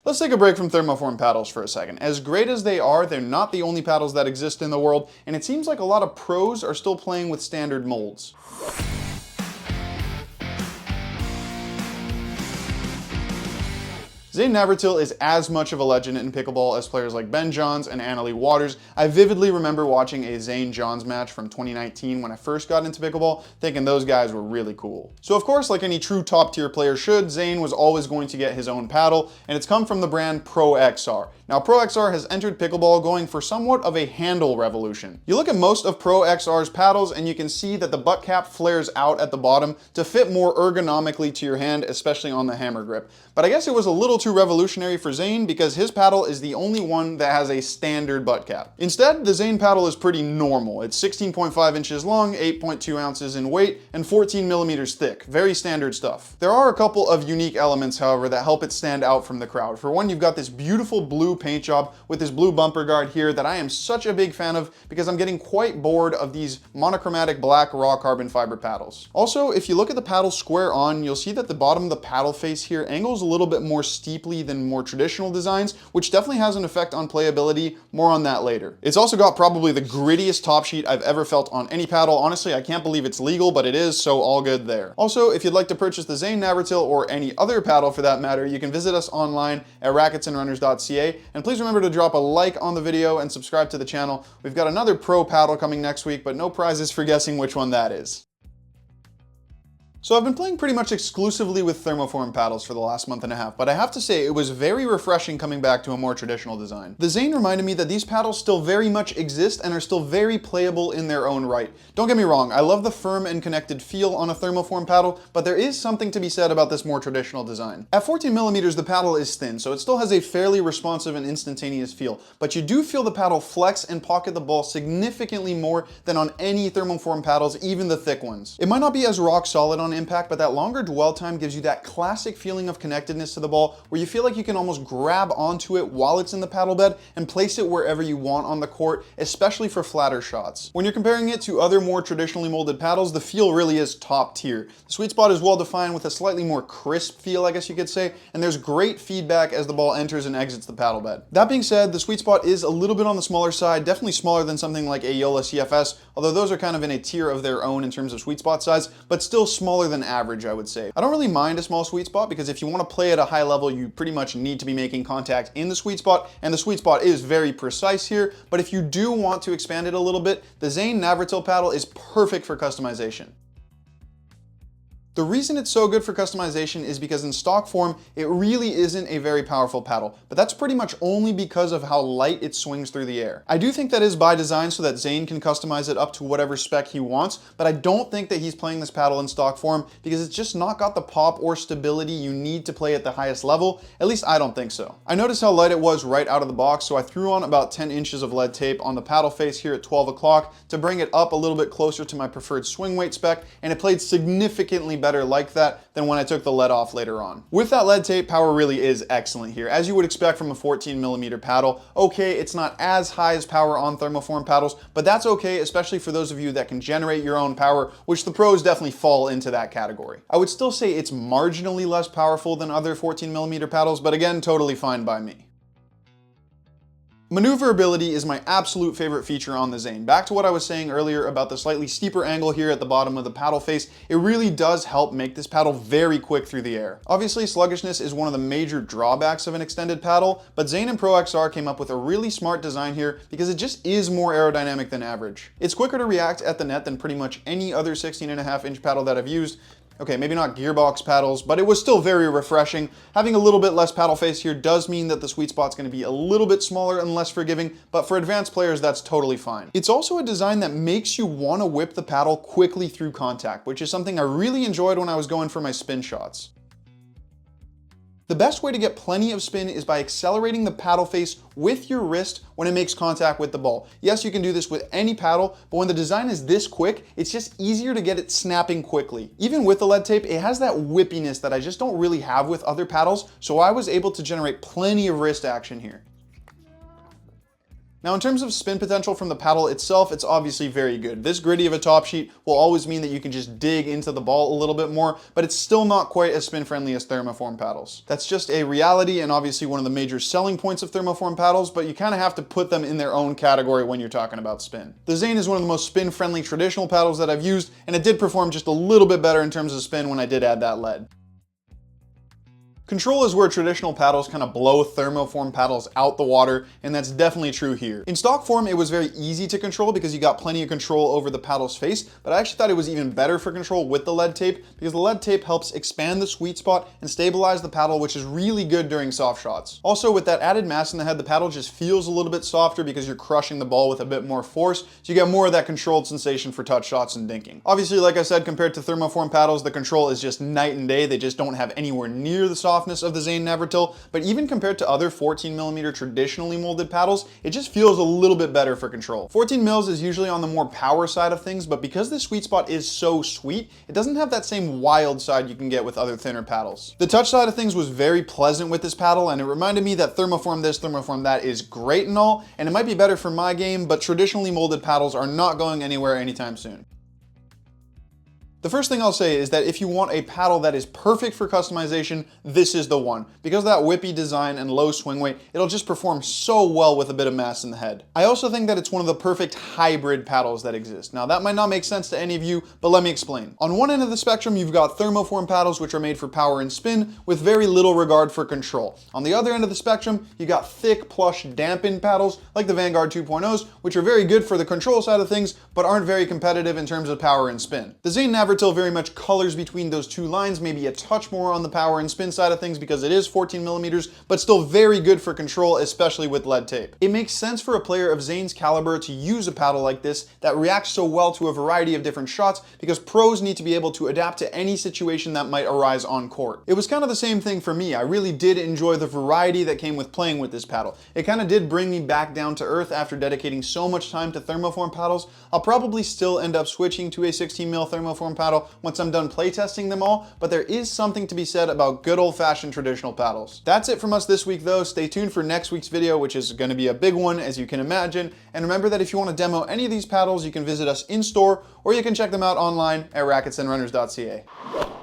Let's take a break from thermoform paddles for a second. As great as they are, they're not the only paddles that exist in the world, and it seems like a lot of pros are still playing with standard molds. Zane Navratil is as much of a legend in pickleball as players like Ben Johns and Annalie Waters. I vividly remember watching a Zane Johns match from 2019 when I first got into pickleball, thinking those guys were really cool. So of course, like any true top tier player should, Zane was always going to get his own paddle, and it's come from the brand ProXR. Now ProXR has entered pickleball going for somewhat of a handle revolution. You look at most of ProXR's paddles and you can see that the butt cap flares out at the bottom to fit more ergonomically to your hand, especially on the hammer grip. But I guess it was a little too revolutionary for Zane because his paddle is the only one that has a standard butt cap. Instead, the Zane paddle is pretty normal. It's 16.5 inches long, 8.2 ounces in weight, and 14 millimeters thick. Very standard stuff. There are a couple of unique elements, however, that help it stand out from the crowd. For one, you've got this beautiful blue paint job with this blue bumper guard here that I am such a big fan of because I'm getting quite bored of these monochromatic black raw carbon fiber paddles. Also, if you look at the paddle square on, you'll see that the bottom of the paddle face here angles a little bit more steeply than more traditional designs, which definitely has an effect on playability. More on that later. It's also got probably the grittiest top sheet I've ever felt on any paddle. Honestly, I can't believe it's legal, but it is, so all good there. Also, if you'd like to purchase the Zane Navratil or any other paddle for that matter, you can visit us online at racketsandrunners.ca, and please remember to drop a like on the video and subscribe to the channel. We've got another pro paddle coming next week, but no prizes for guessing which one that is. So I've been playing pretty much exclusively with thermoform paddles for the last month and a half, but I have to say it was very refreshing coming back to a more traditional design. The Zane reminded me that these paddles still very much exist and are still very playable in their own right. Don't get me wrong, I love the firm and connected feel on a thermoform paddle, but there is something to be said about this more traditional design. At 14 millimeters, the paddle is thin, so it still has a fairly responsive and instantaneous feel, but you do feel the paddle flex and pocket the ball significantly more than on any thermoform paddles, even the thick ones. It might not be as rock solid on impact, but that longer dwell time gives you that classic feeling of connectedness to the ball where you feel like you can almost grab onto it while it's in the paddle bed and place it wherever you want on the court, especially for flatter shots. When you're comparing it to other more traditionally molded paddles, the feel really is top tier. The sweet spot is well defined with a slightly more crisp feel, I guess you could say, and there's great feedback as the ball enters and exits the paddle bed. That being said, the sweet spot is a little bit on the smaller side, definitely smaller than something like a Yola CFS, although those are kind of in a tier of their own in terms of sweet spot size, but still smaller than average, I would say. I don't really mind a small sweet spot because if you want to play at a high level, you pretty much need to be making contact in the sweet spot, and the sweet spot is very precise here, but if you do want to expand it a little bit, the Zane Navratil paddle is perfect for customization. The reason it's so good for customization is because in stock form, it really isn't a very powerful paddle, but that's pretty much only because of how light it swings through the air. I do think that is by design so that Zane can customize it up to whatever spec he wants, but I don't think that he's playing this paddle in stock form because it's just not got the pop or stability you need to play at the highest level. At least I don't think so. I noticed how light it was right out of the box, so I threw on about 10 inches of lead tape on the paddle face here at 12 o'clock to bring it up a little bit closer to my preferred swing weight spec, and it played significantly better like that than when I took the lead off later on. With that lead tape, power really is excellent here, as you would expect from a 14 millimeter paddle. Okay, it's not as high as power on thermoform paddles, but that's okay, especially for those of you that can generate your own power, which the pros definitely fall into that category. I would still say it's marginally less powerful than other 14 millimeter paddles, but again, totally fine by me. Maneuverability is my absolute favorite feature on the Zane. Back to what I was saying earlier about the slightly steeper angle here at the bottom of the paddle face, it really does help make this paddle very quick through the air. Obviously, sluggishness is one of the major drawbacks of an extended paddle, but Zane and ProXR came up with a really smart design here because it just is more aerodynamic than average. It's quicker to react at the net than pretty much any other 16.5 inch paddle that I've used. Okay, maybe not gearbox paddles, but it was still very refreshing. Having a little bit less paddle face here does mean that the sweet spot's going to be a little bit smaller and less forgiving, but for advanced players, that's totally fine. It's also a design that makes you want to whip the paddle quickly through contact, which is something I really enjoyed when I was going for my spin shots. The best way to get plenty of spin is by accelerating the paddle face with your wrist when it makes contact with the ball. Yes, you can do this with any paddle, but when the design is this quick, it's just easier to get it snapping quickly. Even with the lead tape, it has that whippiness that I just don't really have with other paddles, so I was able to generate plenty of wrist action here. Now in terms of spin potential from the paddle itself, it's obviously very good. This gritty of a top sheet will always mean that you can just dig into the ball a little bit more, but it's still not quite as spin friendly as thermoform paddles. That's just a reality and obviously one of the major selling points of thermoform paddles, but you kind of have to put them in their own category when you're talking about spin. The Zane is one of the most spin friendly traditional paddles that I've used, and it did perform just a little bit better in terms of spin when I did add that lead. Control is where traditional paddles kind of blow thermoform paddles out the water, and that's definitely true here. In stock form, it was very easy to control because you got plenty of control over the paddle's face, but I actually thought it was even better for control with the lead tape because the lead tape helps expand the sweet spot and stabilize the paddle, which is really good during soft shots. Also, with that added mass in the head, the paddle just feels a little bit softer because you're crushing the ball with a bit more force, so you get more of that controlled sensation for touch shots and dinking. Obviously, like I said, compared to thermoform paddles, the control is just night and day. They just don't have anywhere near the softness of the Zane Navratil, but even compared to other 14mm traditionally molded paddles, it just feels a little bit better for control. 14 mils is usually on the more power side of things, but because the sweet spot is so sweet, it doesn't have that same wild side you can get with other thinner paddles. The touch side of things was very pleasant with this paddle, and it reminded me that thermoform this, thermoform that is great and all, and it might be better for my game, but traditionally molded paddles are not going anywhere anytime soon. The first thing I'll say is that if you want a paddle that is perfect for customization, this is the one. Because of that whippy design and low swing weight, it'll just perform so well with a bit of mass in the head. I also think that it's one of the perfect hybrid paddles that exist. Now that might not make sense to any of you, but let me explain. On one end of the spectrum, you've got thermoform paddles, which are made for power and spin, with very little regard for control. On the other end of the spectrum, you got thick, plush, dampened paddles, like the Vanguard 2.0s, which are very good for the control side of things, but aren't very competitive in terms of power and spin. The Zane Navratil very much colors between those two lines, maybe a touch more on the power and spin side of things because it is 14mm, but still very good for control, especially with lead tape. It makes sense for a player of Zane's caliber to use a paddle like this that reacts so well to a variety of different shots because pros need to be able to adapt to any situation that might arise on court. It was kind of the same thing for me. I really did enjoy the variety that came with playing with this paddle. It kind of did bring me back down to earth after dedicating so much time to thermoform paddles. I'll probably still end up switching to a 16mm thermoform paddle once I'm done playtesting them all, but there is something to be said about good old-fashioned traditional paddles. That's it from us this week though. Stay tuned for next week's video, which is going to be a big one as you can imagine. And remember that if you want to demo any of these paddles, you can visit us in store or you can check them out online at racketsandrunners.ca.